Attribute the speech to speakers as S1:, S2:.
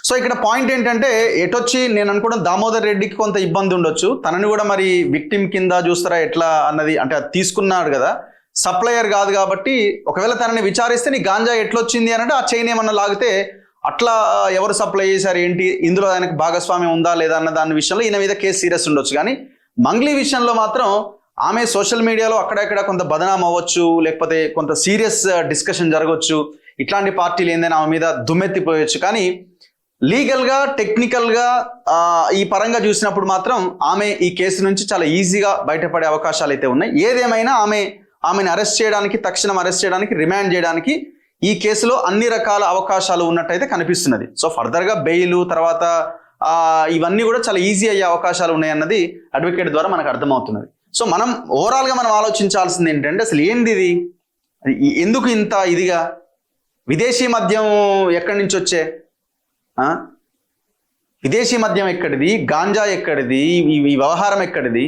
S1: So ఇక్కడ point ఏంటంటే ఎటొచ్చి నేను అనుకోవడం దామోదర్ రెడ్డికి కొంత ఇబ్బంది ఉండొచ్చు, తనని కూడా మరి విక్టిమ్ కింద చూస్తారా ఎట్లా అన్నది, అంటే అది తీసుకున్నాడు కదా, సప్లయర్ కాదు కాబట్టి ఒకవేళ తనని విచారిస్తే నీ గాంజా ఎట్లొచ్చింది అని అంటే ఆ చైన్ ఏమన్నా లాగితే అట్లా ఎవరు సప్లై చేశారు ఏంటి, ఇందులో ఆయనకు భాగస్వామ్యం ఉందా లేదా అన్న దాని విషయంలో ఈయన మీద కేసు సీరియస్ ఉండొచ్చు. కానీ మంగ్లీ విషయంలో మాత్రం ఆమె సోషల్ మీడియాలో అక్కడెక్కడ కొంత బదనాం అవ్వచ్చు, లేకపోతే కొంత సీరియస్ డిస్కషన్ జరగవచ్చు, ఇట్లాంటి పార్టీలు ఏందైనా ఆమె మీద దుమ్మెత్తిపోయొచ్చు. కానీ లీగల్గా టెక్నికల్గా ఈ పరంగా చూసినప్పుడు మాత్రం ఆమె ఈ కేసు నుంచి చాలా ఈజీగా బయటపడే అవకాశాలు అయితే ఉన్నాయి. ఏదేమైనా ఆమెను అరెస్ట్ చేయడానికి, తక్షణం అరెస్ట్ చేయడానికి, రిమాండ్ చేయడానికి ఈ కేసులో అన్ని రకాల అవకాశాలు ఉన్నట్టయితే కనిపిస్తున్నది. సో ఫర్దర్గా బెయిల్ తర్వాత ఇవన్నీ కూడా చాలా ఈజీ అయ్యే అవకాశాలు ఉన్నాయన్నది అడ్వకేట్ ద్వారా మనకు అర్థమవుతున్నది. సో మనం ఓవరాల్గా మనం ఆలోచించాల్సింది ఏంటంటే అసలు ఏంది ఇది, ఎందుకు ఇంత ఇదిగా, విదేశీ మద్యం ఎక్కడి నుంచి వచ్చే, విదేశీ మద్యం ఎక్కడిది, గాంజా ఎక్కడిది, ఈ వ్యవహారం ఎక్కడిది,